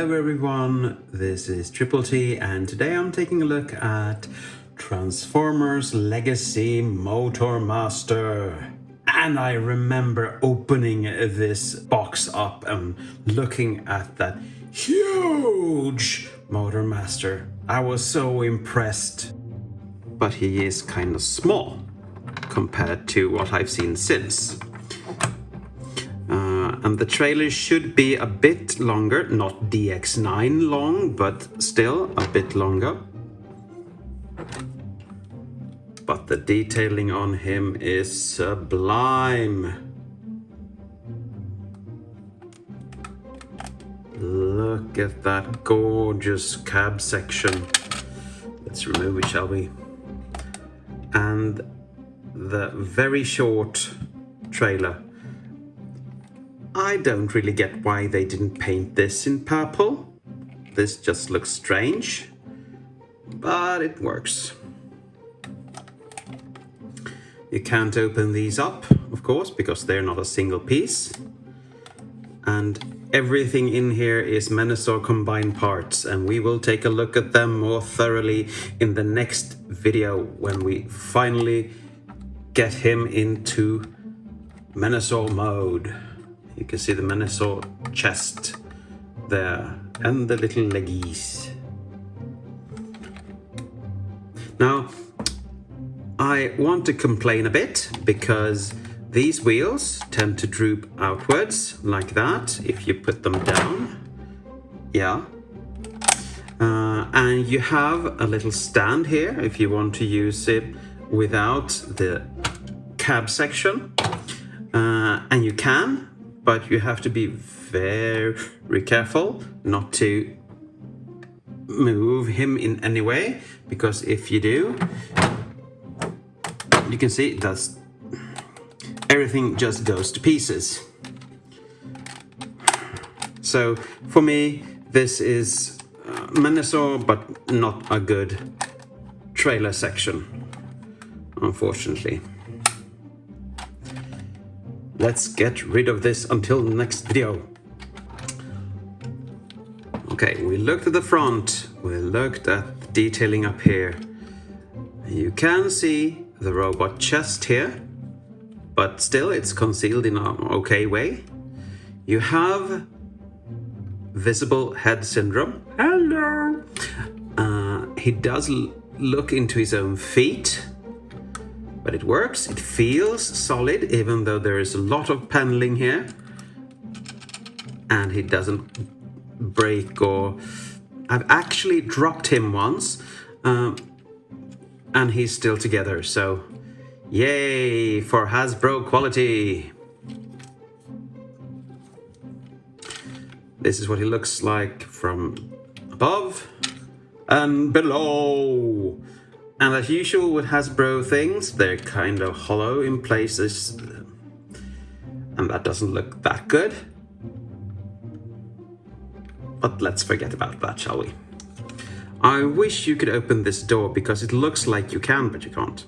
Hello everyone, this is Triple T and today I'm taking a look at Transformers Legacy Motormaster. And I remember opening this box up and looking at that huge Motormaster. I was so impressed. But he is kind of small compared to what I've seen since. And the trailer should be a bit longer, not DX9 long, but still a bit longer. But the detailing on him is sublime. Look at that gorgeous cab section. Let's remove it, shall we? And the very short trailer. I don't really get why they didn't paint this in purple. This just looks strange, but it works. You can't open these up, of course, because they're not a single piece. And everything in here is Menasor combined parts, and we will take a look at them more thoroughly in the next video when we finally get him into Menasor mode. You can see the Menasor chest there and the little leggies. Now, I want to complain a bit because these wheels tend to droop outwards like that if you put them down. Yeah. And you have a little stand here if you want to use it without the cab section. And you can. But you have to be very careful not to move him in any way, because if you do, you can see everything just goes to pieces. So for me, this is Menasor, but not a good trailer section, unfortunately. Let's get rid of this until the next video. Okay, we looked at the front. We looked at the detailing up here. You can see the robot chest here, but still it's concealed in an okay way. You have visible head syndrome. Hello! He does look into his own feet. But it works, it feels solid, even though there is a lot of paneling here. And he doesn't break or... I've actually dropped him once, and he's still together, so yay for Hasbro quality. This is what he looks like from above and below. And as usual with Hasbro things, they're kind of hollow in places. And that doesn't look that good. But let's forget about that, shall we? I wish you could open this door because it looks like you can, but you can't.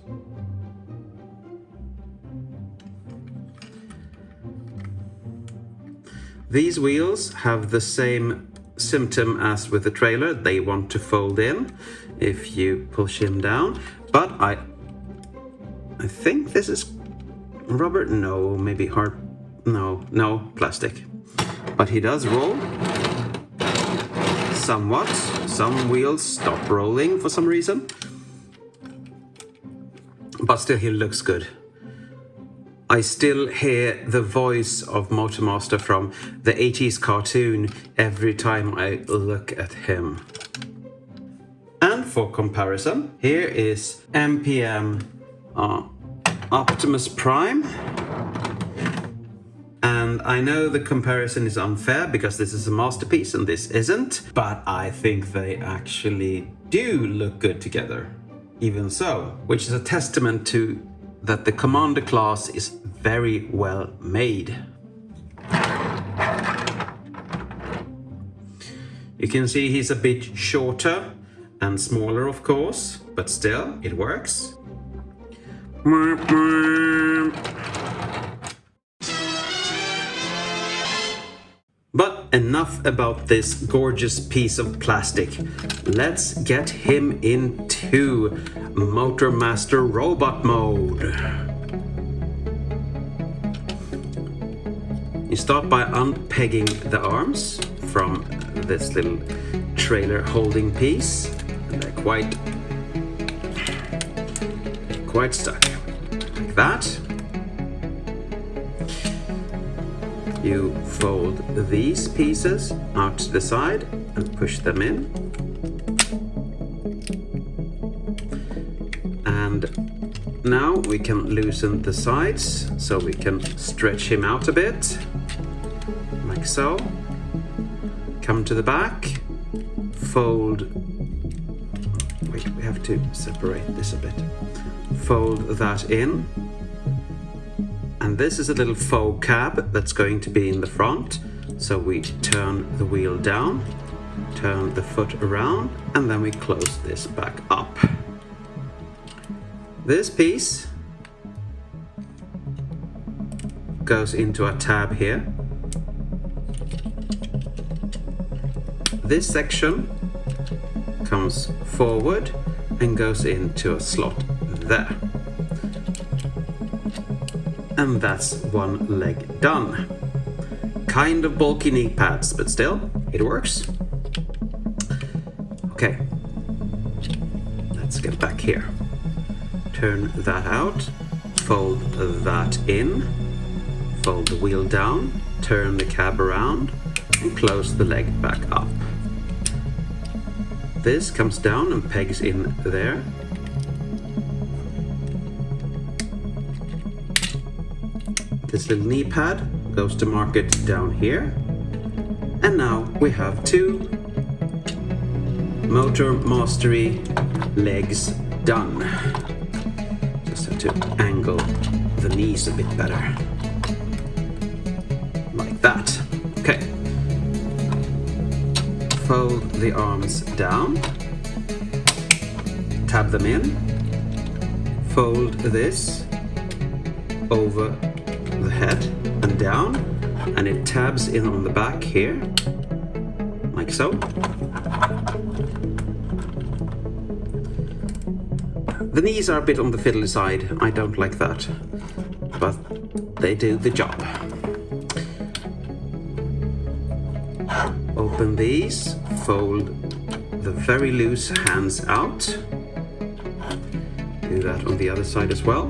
These wheels have the same symptom as with the trailer. They want to fold in if you push him down, but I think this is rubber. No, maybe hard. No, plastic. But he does roll somewhat. Some wheels stop rolling for some reason, but still he looks good. I still hear the voice of Motormaster from the 80s cartoon every time I look at him. And for comparison, here is MPM Optimus Prime. And I know the comparison is unfair because this is a masterpiece and this isn't, but I think they actually do look good together. Even so, which is a testament to that the Commander class is very well made. You can see he's a bit shorter and smaller, of course, but still, it works. But enough about this gorgeous piece of plastic. Let's get him into Motormaster robot mode. You start by unpegging the arms from this little trailer holding piece. And they're quite stuck, like that. You fold these pieces out to the side and push them in. And now we can loosen the sides so we can stretch him out a bit, like so. Come to the back, fold. Wait, we have to separate this a bit. Fold that in. And this is a little faux cab that's going to be in the front. So we turn the wheel down, turn the foot around, and then we close this back up. This piece goes into a tab here. This section comes forward and goes into a slot there. And that's one leg done. Kind of bulky knee pads, but still, it works. Okay, let's get back here. Turn that out, fold that in, fold the wheel down, turn the cab around, and close the leg back up. This comes down and pegs in there. This little knee pad goes to market down here. And now we have two Motormastery legs done. Just have to angle the knees a bit better. Like that. Okay. Fold the arms down. Tab them in. Fold this over the head and down, and it tabs in on the back here, like so. The knees are a bit on the fiddly side. I don't like that, but they do the job. Open these, fold the very loose hands out. Do that on the other side as well.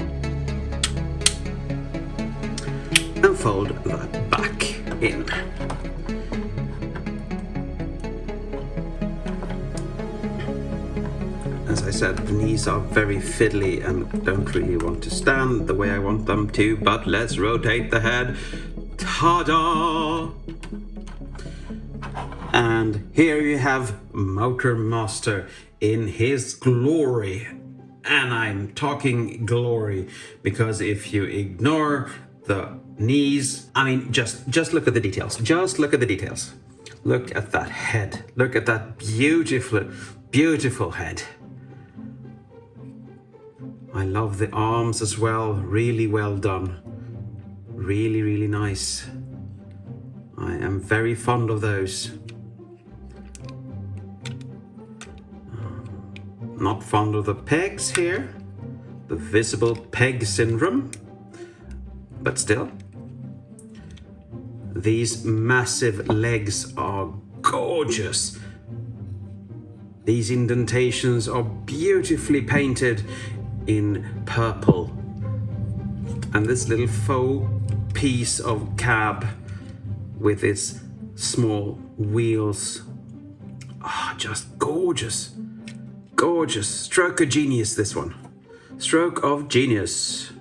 And fold that back in. As I said, the knees are very fiddly and don't really want to stand the way I want them to, but let's rotate the head. Ta-da! And here you have Motormaster in his glory. And I'm talking glory because if you ignore the knees, I mean, just look at the details. Just look at the details. Look at that head. Look at that beautiful, beautiful head. I love the arms as well. Really well done. Really, really nice. I am very fond of those. Not fond of the pegs here. The visible peg syndrome. But still, these massive legs are gorgeous. These indentations are beautifully painted in purple. And this little faux piece of cab with its small wheels. Ah, just gorgeous. Gorgeous. Stroke of genius, this one. Stroke of genius.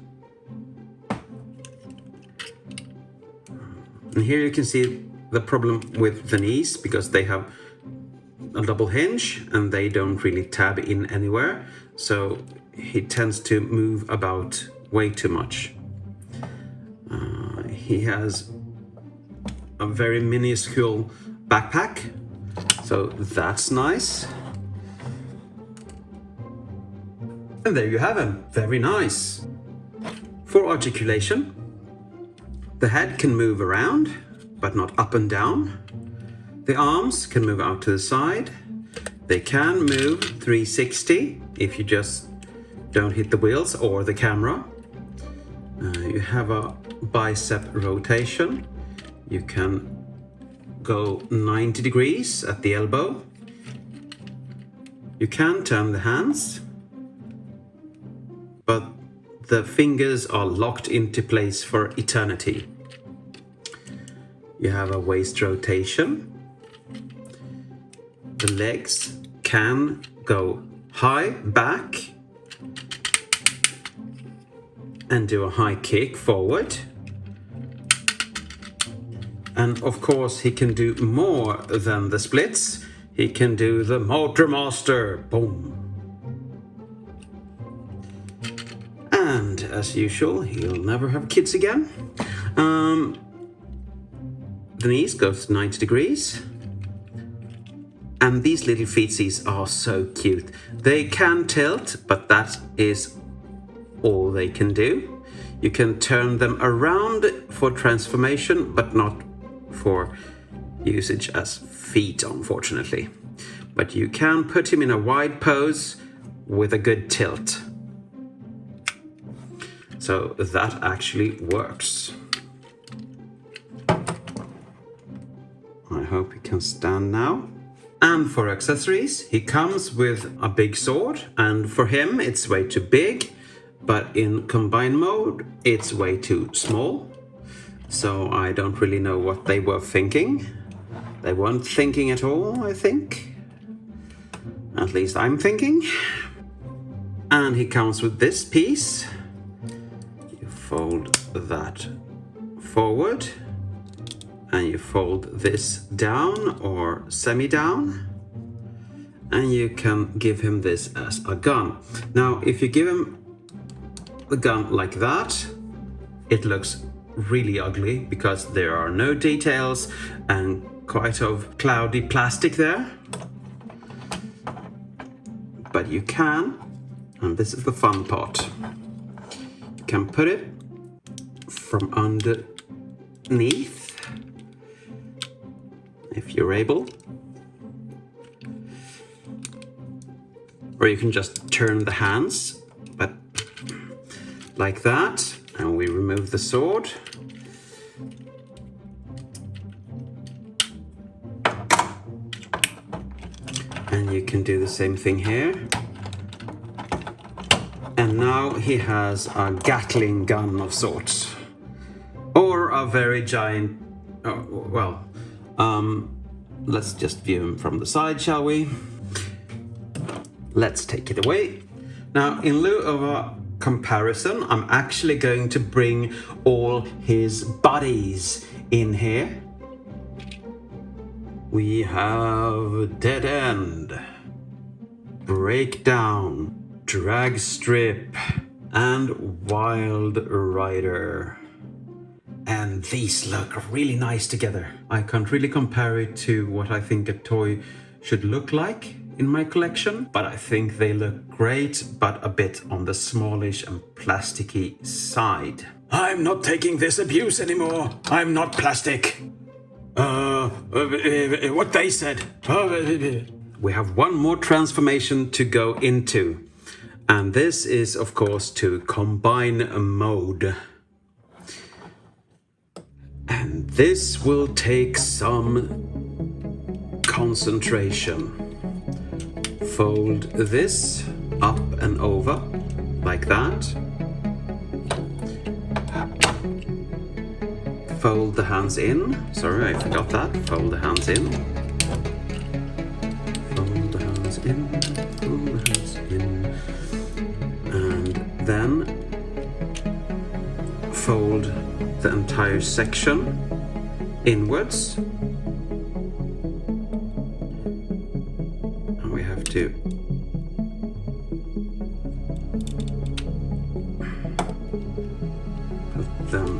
And here you can see the problem with the knees because they have a double hinge and they don't really tab in anywhere. So he tends to move about way too much. He has a very minuscule backpack. So that's nice. And there you have him. Very nice. For articulation, the head can move around, but not up and down. The arms can move out to the side. They can move 360 if you just don't hit the wheels or the camera. You have a bicep rotation. You can go 90 degrees at the elbow. You can turn the hands, but the fingers are locked into place for eternity. You have a waist rotation. The legs can go high back and do a high kick forward. And of course he can do more than the splits. He can do the Motormaster. Boom. And as usual, he'll never have kids again. The knees goes 90 degrees. And these little feetsies are so cute. They can tilt, but that is all they can do. You can turn them around for transformation, but not for usage as feet, unfortunately. But you can put him in a wide pose with a good tilt. So that actually works. I hope he can stand now. And for accessories, he comes with a big sword, and for him it's way too big, but in combine mode it's way too small. So I don't really know what they were thinking. They weren't thinking at all, I think. At least I'm thinking. And he comes with this piece. You fold that forward. And you fold this down or semi-down. And you can give him this as a gun. Now, if you give him the gun like that, it looks really ugly because there are no details and quite of cloudy plastic there. But you can, and this is the fun part, you can put it from underneath, if you're able. Or you can just turn the hands, but like that, and we remove the sword. And you can do the same thing here. And now he has a Gatling gun of sorts. Or a very giant, let's just view him from the side, shall we? Let's take it away. Now, in lieu of a comparison, I'm actually going to bring all his buddies in here. We have Dead End, Breakdown, Drag Strip, and Wild Rider. And these look really nice together. I can't really compare it to what I think a toy should look like in my collection, but I think they look great, but a bit on the smallish and plasticky side. I'm not taking this abuse anymore. I'm not plastic. What they said. We have one more transformation to go into, and this is of course to combine mode. And this will take some concentration. Fold this up and over like that. Fold the hands in. Sorry, I forgot that. Fold the hands in. Fold the hands in. Fold the hands in. And then fold the entire section inwards. And we have to put them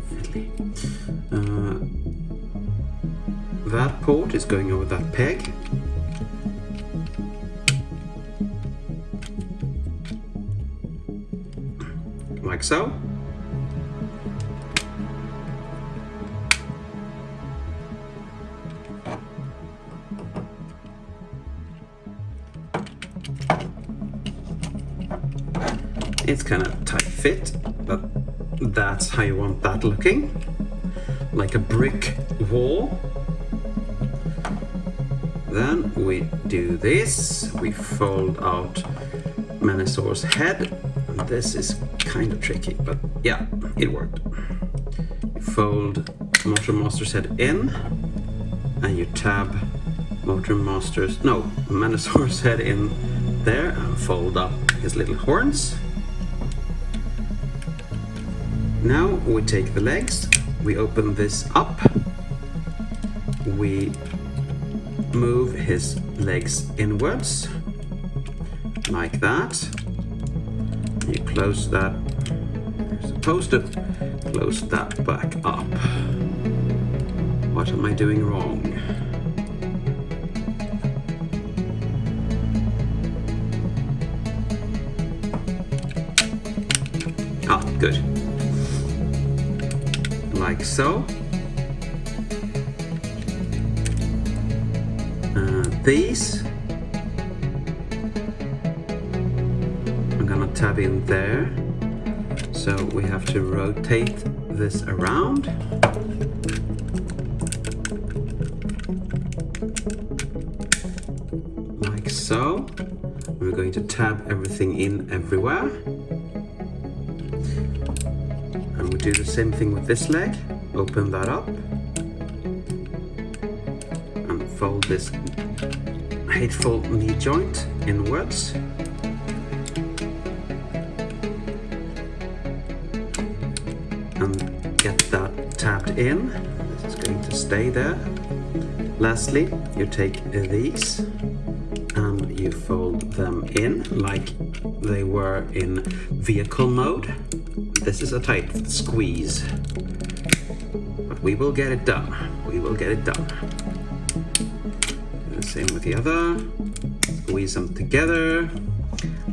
fiddly. That port is going over that peg. Like so. It's kind of tight fit, but that's how you want that looking. Like a brick wall. Then we do this. We fold out Menosaur's head. And this is kind of tricky, but yeah, it worked. You fold Motormaster's head in, and you tab Menosaur's head in there and fold up his little horns. Now we take the legs, we open this up, we move his legs inwards, like that. You close that, you're supposed to close that back up. What am I doing wrong? Ah, good. Like so. These I'm gonna tab in there, so we have to rotate this around. Like so. We're going to tab everything in everywhere. And we do the same thing with this leg. Open that up. And fold this hateful knee joint inwards. And get that tabbed in. This is going to stay there. Lastly, you take these and you fold them in like they were in vehicle mode. This is a tight squeeze, but we will get it done. We will get it done. The same with the other. Squeeze them together.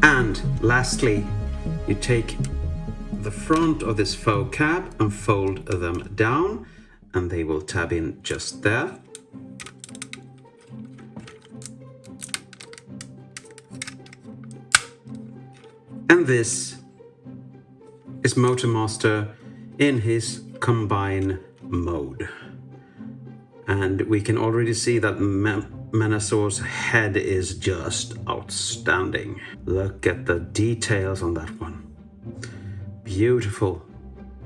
And lastly, you take the front of this faux cab and fold them down, and they will tab in just there. And this is Motormaster in his combine mode. And we can already see that Menosaur's head is just outstanding. Look at the details on that one. Beautiful.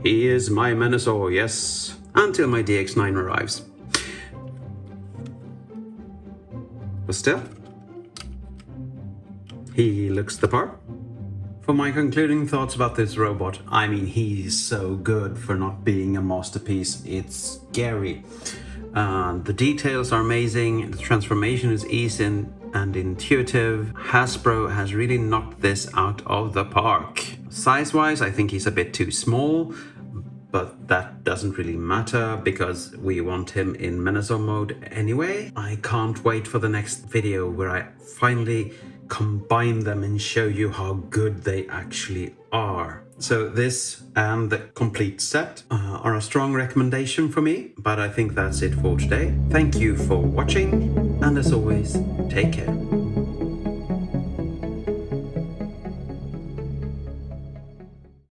He is my Menosaur, yes. Until my DX9 arrives. But still, he looks the part. For my concluding thoughts about this robot, I mean, he's so good for not being a masterpiece. It's scary. The details are amazing. The transformation is easy and intuitive. Hasbro has really knocked this out of the park. Size-wise, I think he's a bit too small, but that doesn't really matter because we want him in Menosaur mode anyway. I can't wait for the next video where I finally combine them and show you how good they actually are. So this and the complete set are a strong recommendation for me, but I think that's it for today. Thank you for watching, and as always, take care.